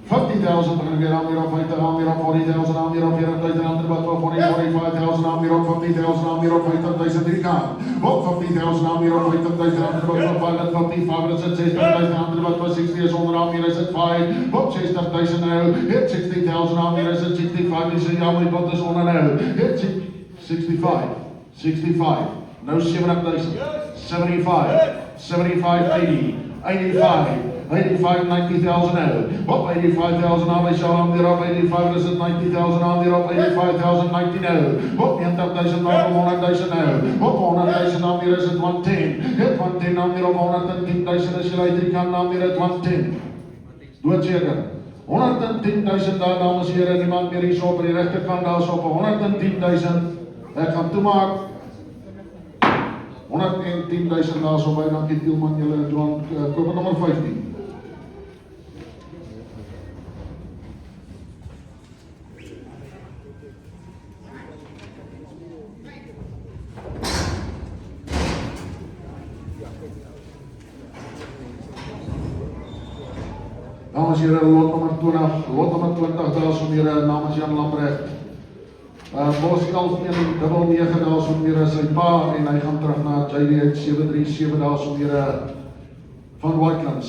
50,000 weer aan weer op 50 aan weer op 40,000 aan weer op 40,000 aan weer op 45,000 aan weer op 50,000 aan weer op 50,000 drie gaan. Op 50,000 aan weer op 50,000 aan weer op 55,000 60,000 aan weer op 60 is onder aan weer is het 5. Op 60,000 nou. Hit 60,000 aan weer is het 65 is ja maar wat is onder nou. Hit 65. 65. Nou 70,000. 75. 75 80. 85. 85, 90,000 now. Up 85,000 on my show, I'm there up 85, this is 90,000 on there up 85,000, 90 now. Up 90,000 now, 100,000 now. Up 100,000 on there is at 110. Hit 110 on there up 110,000 is gelijk 3 kan on there at 110. Doe het zeker. 110,000 daar, dames en heren, niemand meer is op de rechterkant daar is op 110,000. Hij gaat toemaak. 110,000 daar zo bij, dank je Tielman, jullie doen koper nummer 15. Dames en heren, lot nummer 20, daar is weer namens Jan Lambrecht. Boskalf 199 daar is weer sy pa en hy gaan terug na JDH 737 daar is weer van Whitelands.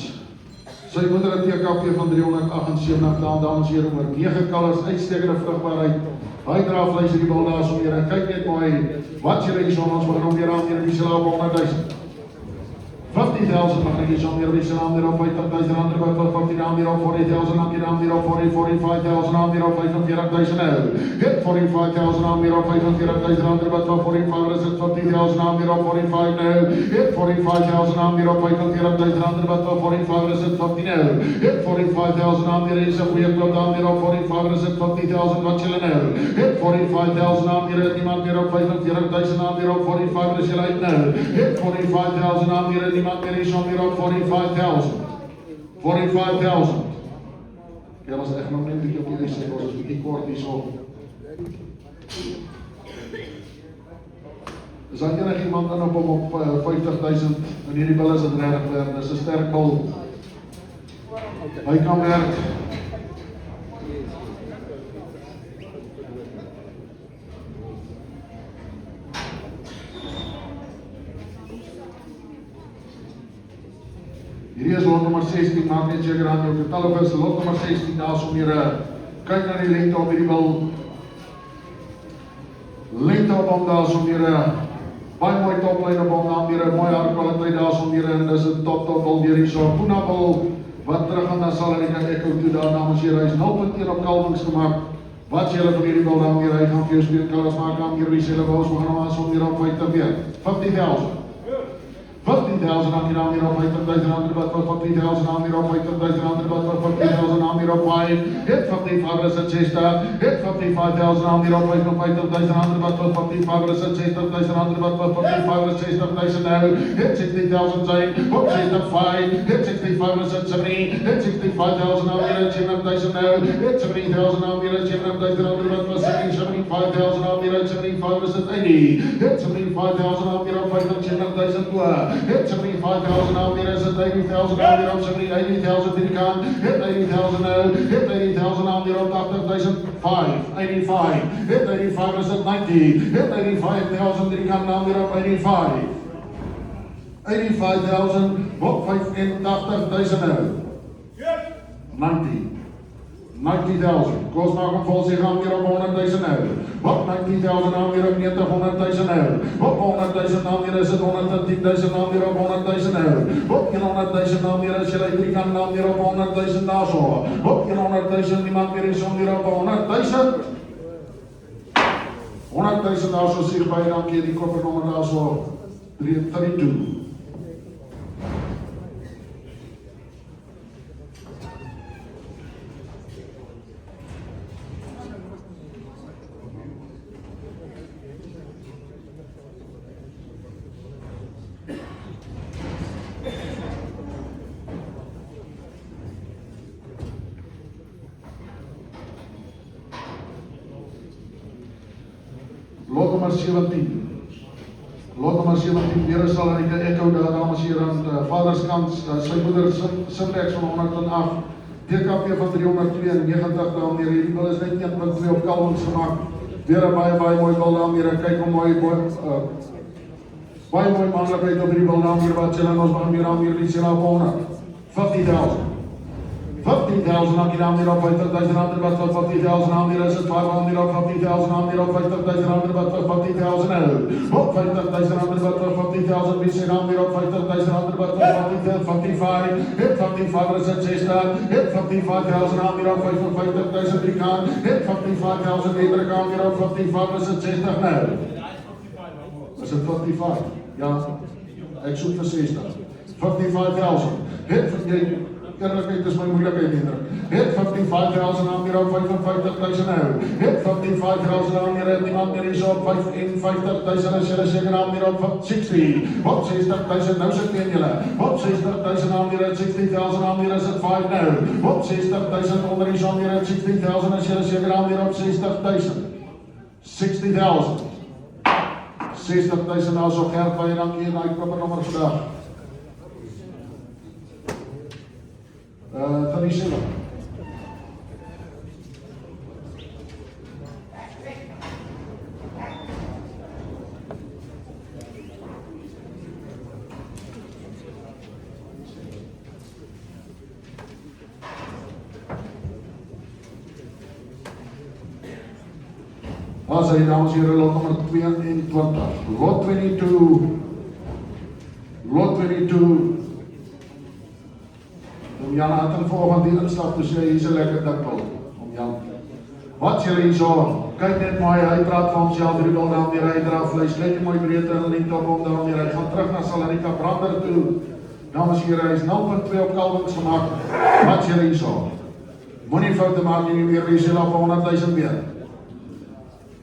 Sy moeder het TKP van 378 dames en heren, oor 9 kalvers, uitstekende vrugbaarheid. Hy dra vleis in die bal daar is weer, kyk net mooi, wat jy hier son, ons begin weer aan hier in die slaap 100,000. 50,000 mag ek hier son weer, die aan weer op 50,000 aan weer op 15 aan weer op 40,000 aan weer op 40, 45,000 aan weer op 45,000 nou. Hit 45,000 aan weer op 45,000 aan weer op 45 is het 50,000 aan weer op 45 nou. Hit 45,000 aan weer op 45,000 aan weer op 45 is het 50 nou. Hit 45,000 aan weer is een goeie klop aan weer op 45 is het 50,000 wat jullie nou. Hit 45,000 aan weer niemand meer op 45,000 aan weer op 45 is jullie nou. Hit 45,000 aan weer niemand meer is weer op 45,000. 45,000. Ja, dat is echt nog een beetje op die eerste, dat is een beetje kort die zo. Er zijn enig iemand in op 50,000 en hierdie bil is het redig weer, dat is een sterk bil. Hij kan werk. Hierdie is lot nummer 16, maak net seker aan jou televis, lot nummer 16, daar is om hier, kyk na die lengte op hierdie bil. Lengte op hom, daar is om hier, baie mooi toplijn op hom, daar hier, mooi haar kwaliteit, daar is om hier, en dis een top bil weer hier so, Puna bil, wat terug gaan na Salarica Echo toe, daar namens hier, hy is 0.1 op kalvings gemaakt. Wat jylle vir hierdie bil daar hier, hy gaan vir jou speelkalers maak, aan hier, wie sê hulle wous, we gaan ons om hier op 50 weer, 50,000. 50,000 aan hier aan weer op 50,000 aan wat voor 50,000 aan weer op 50,000 aan wat voor 50,000 aan weer op 5. Hit 55 is het 60. Hit 55,000 aan weer op 50,000 aan wat voor 55 is het 60,000 aan wat voor 55 is 60,000 nou. Hit 60,000 zijn op 65. Hit 65 is het 70. Hit 65,000 aan weer 70,000 nou. Hit 70,000 aan weer 70,000 aan wat voor 75,000 aan weer 75 is het 80. Hit 75,000 aan weer op 75,000 Hit 75,000 aan weer is het 80,000 aan weer op 80,000 drie kan. Hit 80,000 nou. Hit 80,000 aan weer op 80,000 85. Hit 85 is het 90. Hit 85,000 drie kan aan weer op 85. 85,000 op 85,000 nou. 90. 90,000. Koos maak hem vol zich aan weer op 100,000 nou. Op 90,000 aan weer op 90,000 nou. Op 100,000 aan weer is het 110,000 aan weer op 100,000 nou. Op 100,000 aan weer is je drie kan aan weer op 100,000 daar zo. Op 100,000 niemand weer is om weer op 100,000. 100,000 daar zo zich bij dan keer die koppernummer daar zo. 32. Lot nummer 17. Lot nummer nommer 17, weer sal hy Echo daar, dames en heren, vaderskant, sy moeder Simrex van 108, DKP van 392, dames en heren, hierdie bil is net 1.2 op Calvins gemaakt, weer een baie mooi bil, dames en heren, kyk hoe mooi, baie mooi mannelijkheid op die bil, dames en heren, wat sê ons van hier, die sê op 100, 50,000. 50,000 aan die naam hier op 50,000 aan wat voor 50,000 aan hier is het 5 aan hier op 50,000 aan hier op 50,000 aan wat voor 50,000 op 50,000 aan wat voor 50,000 wie zijn aan hier op 50,000 aan wat voor 55 hit 55 is het 60 hit 55,000 aan hier op 55,000 die kan hit 55,000 iedere kan hier op 55 is het 60 nou is het 55 ja ik zoek voor 60 55,000 hit eerlijkheid is my moeilijkheid nie. Het 55,000 aan hier op 55,000 nou. Het 55,000 aan hier het iemand meer is op 55,000 as jylle seker aan hier op 60. Op 60,000 nou sit teen jylle. Op 60,000 aan hier het 60,000 aan hier is het 5 nou. Op 60,000 onder is aan hier het 60,000 as jylle seker aan hier op 60,000. 60,000. 60,000 nou so geld baie dankie en ek koop 'n nommer vandag. Van die Silla. As hy dames en heren, lot nummer 22, lot 22, lot 22, om Jan Hatten volgend die instap te sê, hier is een lekker dikkel, om Jan. Wat sê hier so, kyk net mooi, hy praat van homself, die wil dan weer, hy draaf vlees, lekker mooi breed in die top om dan weer, hy gaan terug na Salanika Brander toe, dames en heren, hy is 0.2 op Calvins gemaakt, wat sê hier so, moenie foute maak nie meer, wie sê op 100,000 meer.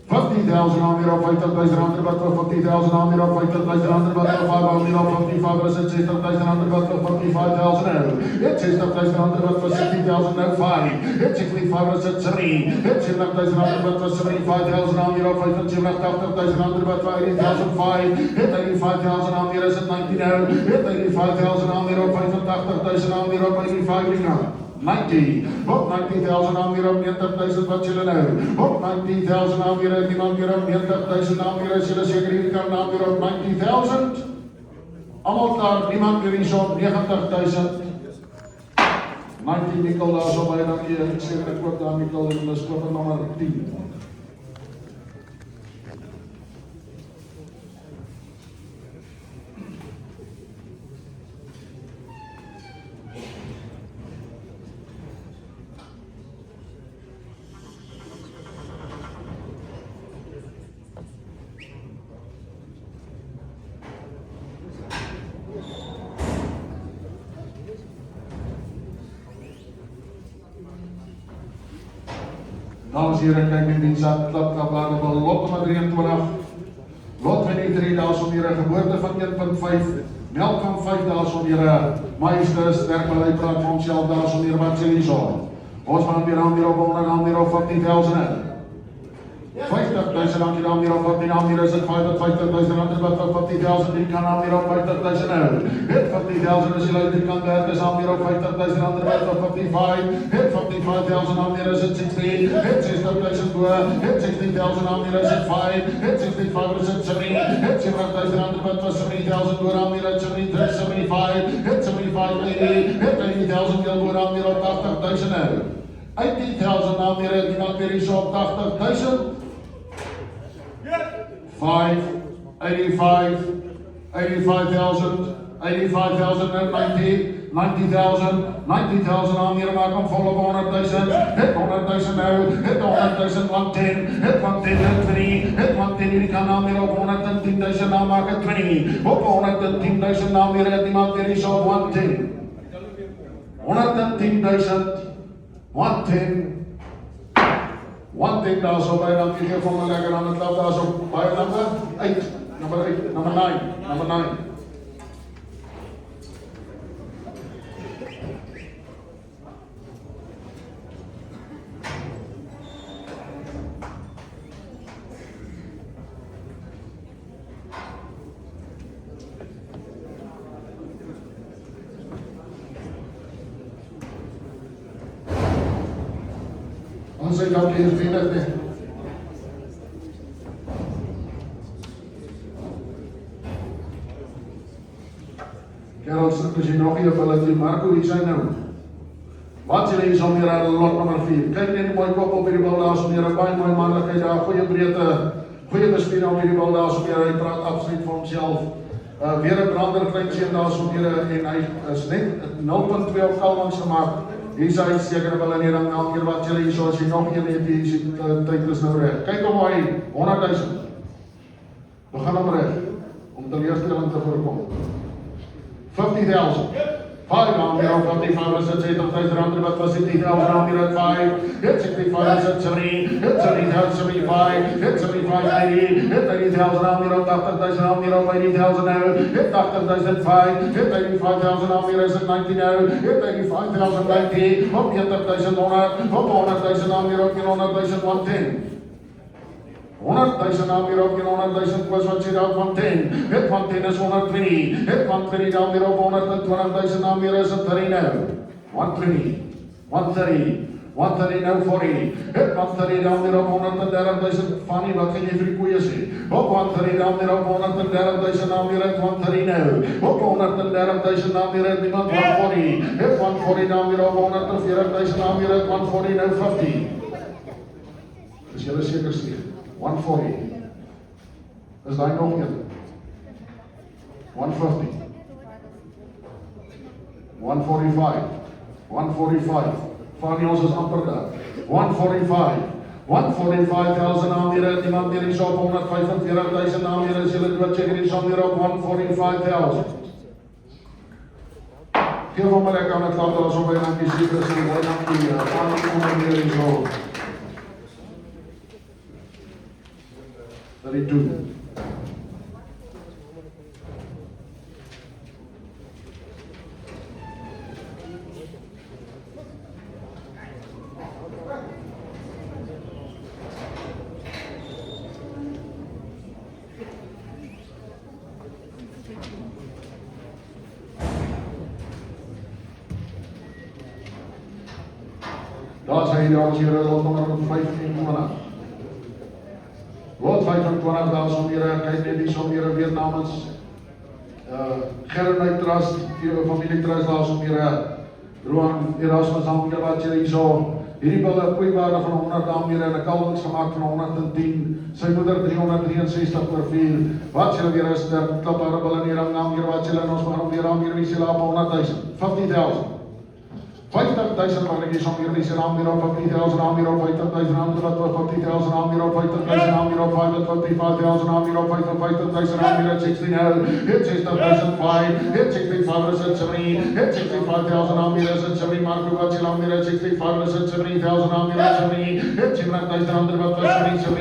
50,000 aan hier op 50,000 ander wat voor 50,000 aan hier op 50,000 ander wat voor 5 aan hier op 55 is het 60,000 ander wat voor 55,000 nou. Het 60,000 ander wat voor 60,000 nou 5. Het 65 is het 3. Het 70,000 ander wat voor 75,000 aan hier op 85,000 ander wat voor 80,005. Het 85,000 aan hier is het 19 nou. Het 85,000 aan hier op 85,000 aan hier op 85 nou. 90, op 90,000 aan weer op 90,000 wat jylle nou, op 90,000 aan weer op niemand weer op 90,000 aan weer as jylle seker hier kan aan weer op 90,000, allemaal klaar, niemand weer is op 90,000, 19 Mikkel daar so by dan hier, ek sê ek koop daar Mikkel en dis koop nommer 10. Dames en heren, kyk net die zak, klapkablade van lot nummer 23, lot 23, daar is om hier een geboorte van 1.5, melk van 5, daar is om hier een meester, sterk maar hy praat van homself, daar is om hier wat sê die zo. Ons gaan weer aan hier op 100, aan hier op 15,000. 50,000 aan hier op 15, aan hier is het 55,000 aan wat op 50,000, die kan aan hier op 50,000 nou. Het 50,000 is die luid, die kan 30, is aan hier op 50,000 aan wat op 55, het 55,000 aan hier is het 60, het 60,000 door, het 60,000 aan hier is het 5, het 65 is het 7, het 70,000 aan wat was 70,000 door aan hier is 75, het 75, 80, het 80,000 deel door aan hier op 80,000 nou. 80,000 aan hier is iemand weer is op 80,000. 5, 85, 85,000, 85,000 and 90, 90,000, 90,000 aan hier maak om vol op 100,000, het 100,000 nou, het 100,000 110, het 110 en 20, het 110 hierdie kan aan hier op 110,000 nou maak het 20, op 110,000 nou weer het iemand weer is op 110, 110,000, 110, 110 daar so by dan kyk vir my lekker aan het lap daar so baie nummer 8, nummer 8, nummer 9, nummer 9. sy dankie is wenig nie. Kerel, as jy nog nie op hulle toe, Marco, wie sy nou? Wat sê jy som hier aan lot nummer 4? Kyk net die mooi kop op hierdie bal daar, som hier, baie mooi manlikheid daar, goeie breedte, goeie bespiering op hierdie bal daar, som hier, hy praat absoluut vir homself. Weer 'n brander kleinseun daar, som hier, en hy is net 0.2 op Kalmans gemaak. Hier is hy seker wel in die ring, elke keer wat jy so as jy nog een het, hier is die tyd is nou reg. Kyk hom hy, 100.000. We gaan hom reg, om teleurstelling te voorkom. 50,000. 5 round here, 55 is it, 70,000 round, but was it 10,000 round here at 5, hit 65 is it 70, hit 70,000, 75, hit 75, 80, hit 80,000 round here, 80,000 round here, 80,000 now, hit 80,005, hit 85,000 round here, is it 90 now, hit 85,090, up 80,100, up 100,000 round here, up 100,000, 110. 100,000 down here up, 100,000 plus what you down 110. Hit 110 is 120. Hit 120 down here up, 120,000 down here is a 30 now. 120, 130, 130 now 40. Hit 130 down here up, 130,000. Funny, wat kan jy vir die koeie sê? Op 130 down here up, 130,000 down here at 130 now. Op 130,000 down here at niemand 140. Hit 140 down here up, 140,000 down here at 140 now 50. Is julle seker sê? 140. Is daai nog een? 150. 145. 145. Van ons is amper daar. 145. 145,000 aanbieder, iemand hier is op 145,000 aanbieder, is julle dood check hier is op 145,000. Geef hom maar ek aan het klap, as op by dankie seker is, en dankie, van hier is op. 32. Daar sê jy ons hier lot nommer 25. Lot 25 daar som hier, kyk net die som hier weer namens Gerard Trust, familie Trust daar som hier, Roan Erasmus Amker wat jy hier so, hierdie bille koeiwaarde van 100 aanbier en 'n kalwings gemaak van 110, sy moeder 363 per 4, wat jy weer is, klapbare bille in die ring aanbier, wat jy in ons maar weer aanbier, wie sê op 100,000, 50,000. 50,000 maar ek is om hier die naam hier op 50,000 naam hier op 50,000 naam wat 50,000 naam hier op 50,000 naam hier op 55,000 naam hier op 55,000 naam hier op 16 nou hit 60,005 hit 65 is it 70 hit 65,000 naam hier is it 70 Marco wat jy naam hier is 65 is it 70,000 naam hier is 70 hit 70,000 wat was 75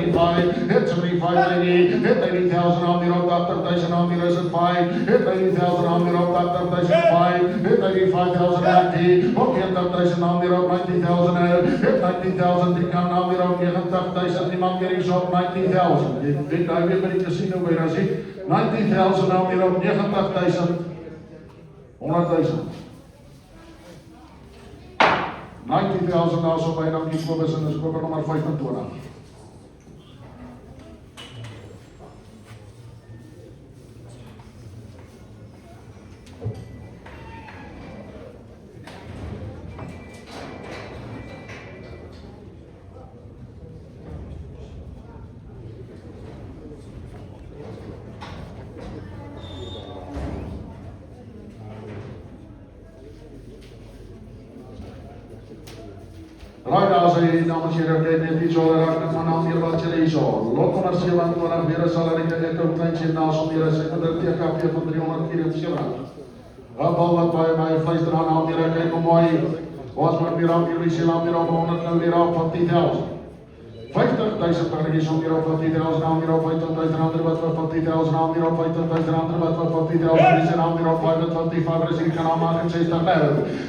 hit 75 80 hit 80,000 naam hier op 80,000 naam hier is it 5 hit 80,000 naam hier op 80,005 hit 85,090 90,000 naam weer op 90,000 nou, hit 90,000, die kan naam weer op 89,000, die man weer is op 90,000, jy weet daar weer by die casino by, dan sê, 90,000 naam weer op 89,000, 100,000, 90,000 nou so by, dan die Kobus en is koper nummer 25. Right, daar sê dames en heren, net die zo raak met mijn naam hier wat jy hier zo. Lot nummer 27, weer sal er ek ook kleintje naast om hier, sy moeder TKP van 374. Bal wat bij my vluister aan naam hier, kyk hoe mooi, was maar weer aan hier, sê naam hier op 100, nou weer op 50,000. 50,000 50.000 burgers om hier op 50.000 aan hier op 50.000 ander wat vir 50.000 aan hier op 50.000 ander wat vir 50.000 aan hier op 55 is hier gaan aanmaak en 60 nou.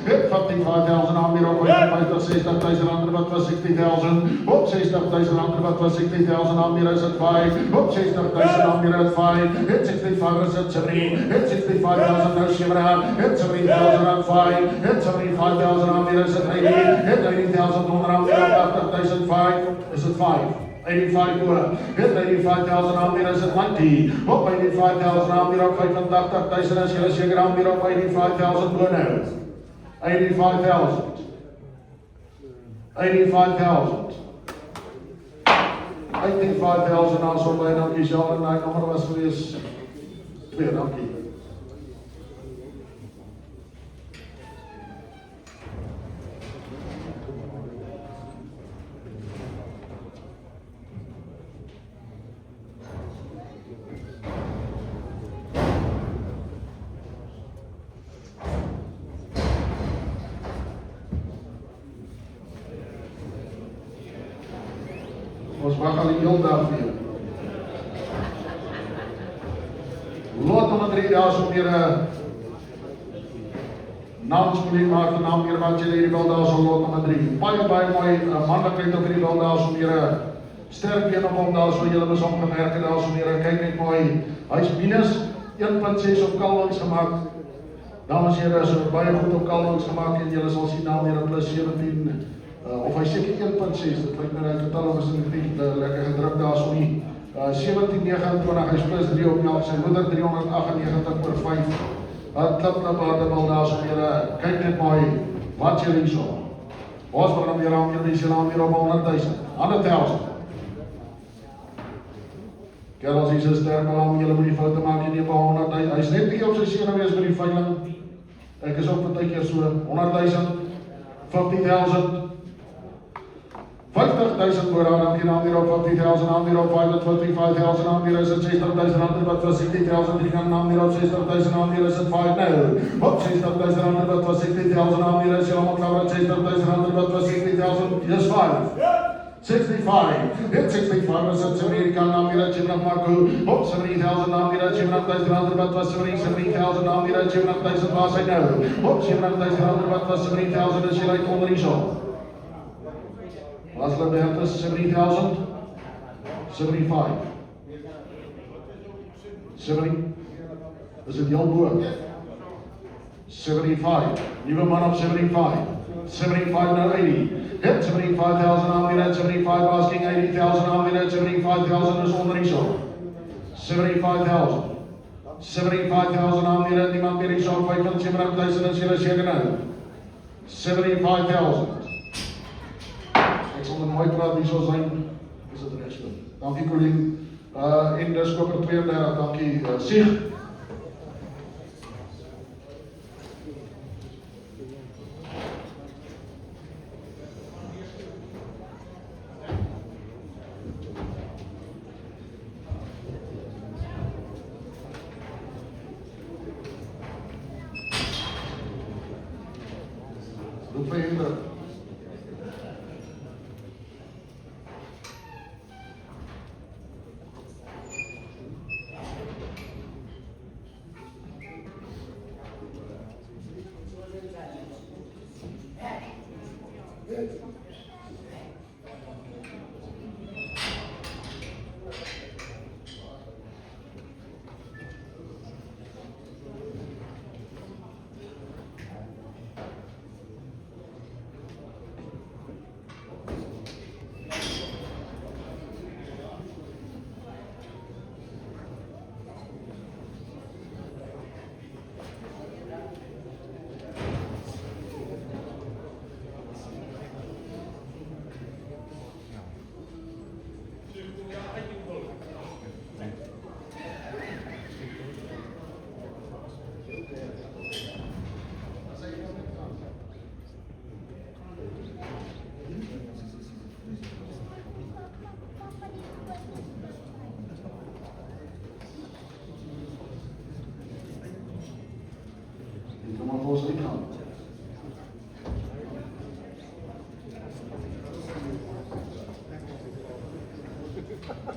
55.000 aan hier op 55 60.000 ander wat vir 60.000 op 60.000 ander wat vir 60.000 aan hier is het 5 op 60.000 aan hier is 5 het 65 is het 3 het 65.000 nou 7 het 70.000 aan 5 het 75.000 aan hier is het 80 het 80.000 onder aan 80.000 5 is het 5 85 more. Hit 85,000 aan weer is het 90. Op 85,000 aan weer op 85,000 is julle seker aan weer op 85,000 more nou. 85,000. 85,000. 85,000 aan so by dankie Jean en my nommer was gewees 2 dankie. Ons wag al die heel dag weer. Lot om 3 dae so weer 'n naamspeling maak, 'n naam weer wat jy hierdie wel daar so lot om 3. Baie mooi manlikheid op hierdie wel daar so weer 'n sterk been op hom daar so julle was opgemerk en daar so weer kyk net mooi. Hy's minus 1.6 op Calvins gemaak. Dames en here, is baie goed op Calvins gemaak en julle sal sien na meer plus 17 of hy seker 1.6, dit lyk my getal was in lekker gedruk daar so nie. 1729, hy's plus 3 op jou, sy moeder 398 oor 5. Klap waardebal daar so weer, kyk net mooi, wat jy hier so. Ons begin weer aan hier op 100,000, 100,000. Kerels, hy is sterk al julle moet die foute maak nie op 100,000, hy's net bietjie op sy senuwees wees met die veiling. Ek is ook partykeer so, 100,000, 50,000. 50,000 voor aan hier op 50,000 aan hier op 25,000 aan hier is het 60,000 aan wat was 60,000 die gaan aan hier op 60,000 aan hier is het 5 nou op 60,000 aan wat was 60,000 aan hier is helemaal klaar 60,000 aan wat was 60,000 is 5 65 hit 65 is het Amerika aan hier is nog maar op 70,000 aan hier is 70,000 aan wat was 70,000 aan hier is 70,000 was hy nou op 70,000 aan wat was 70,000 is jy onder hier so. Last level is 70,000, 75. 70, is het heel boer? 75, nieuwe man op 75. 75 now 80. Hit 75,000 on the net, 75 asking 80,000 on the net, 75,000 is onder die shop. 75,000. 75,000 on the net, niemand meer die shop, 75,000 is julle seker nou. 75,000. Ek sal net mooi praat hier so zijn, is het rechtspunt. Dankie Colleen. En dus koper 32, dankie Sieg. Roep vir Hendrik.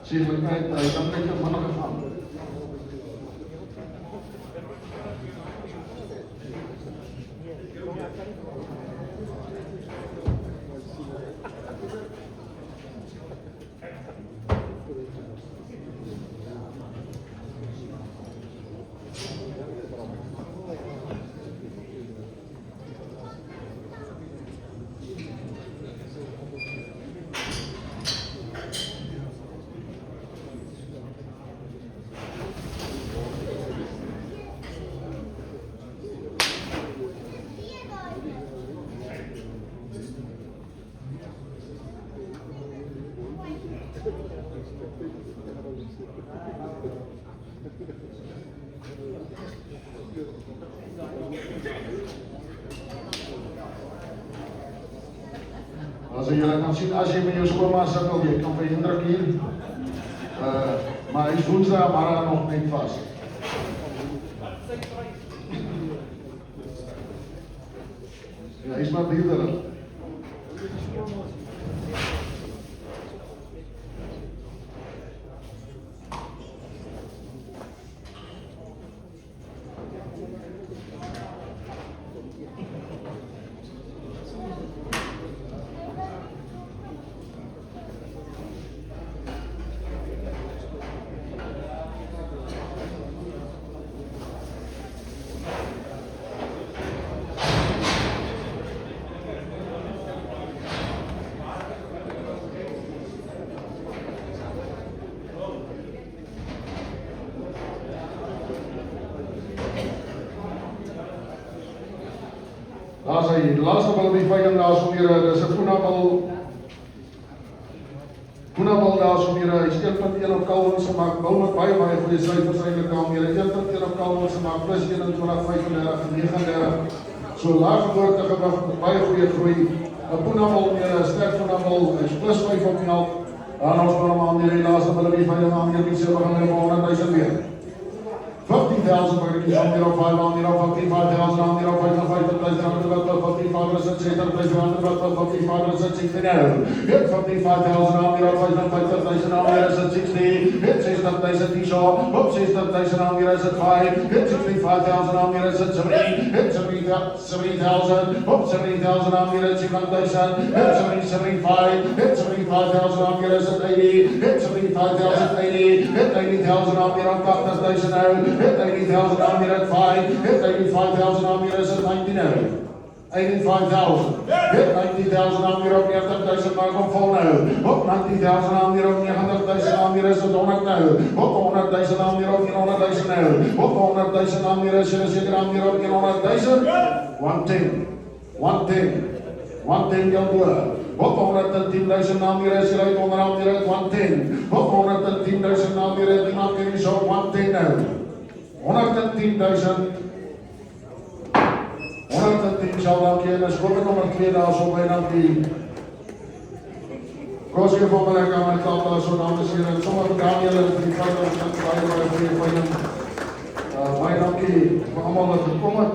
sekerlikheid, hy kan net jou manne gevang. As jy kan sien, as jy met jou skoonma sukkel, jy kan vir indruk hier, maar hy is woensdag maar nog net vast. Ja, hy is maar beelderig. Daar is hy, die laaste bal op die vijand daar so meer, dit is een Poenabal daar so meer, hy is 1.1 op Calvins gemaakt, bal met baie goeie cijfers eindelijk al meer, 1.1 op Calvins gemaakt, plus 21, 35 en 39, so laag geboortegewig, met baie goeie groei, een Poenabal meer, een sterk Poenabal, hy is plus 5 op meld, en ons kan aan meer, die laaste bal op die vijand aan meer, die sê, we gaan weer 100.000 weer. 15,000 per keer on your 5 on your 55,000 on your 55,000 on your 55,000 hit 55,000 on your 55,000 on your 60 hit 60,000 t-shirt up 60,000 on your 5 hit 65,000 on your 70 hit 70,000 up 70,000 on your 60,000 hit 75 hit 75,000 on your 80 hit 75,000 80 hit 80,000 on your 80,000 out hit 80,000 on me at 5, hit 85,000 on me at 19. 85,000. Hit 90,000 on me at 90,000 mark on phone now. Up 90,000 on me at 100,000 on me as a donut now. Up 100,000 on me at 100,000 now. Up 100,000 on me as a second on me at 100,000. 110 you'll do it. Up 110,000 on me as right on around me at 110. Up 110,000 on me at the market shop 110 now. 110,000 sal dan keer en skop nommer 2 daar so by dan die Kosie van my lekker met tafel so dames en heren sommer Daniel en die vader van baie vir baie dankie vir almal wat gekom het.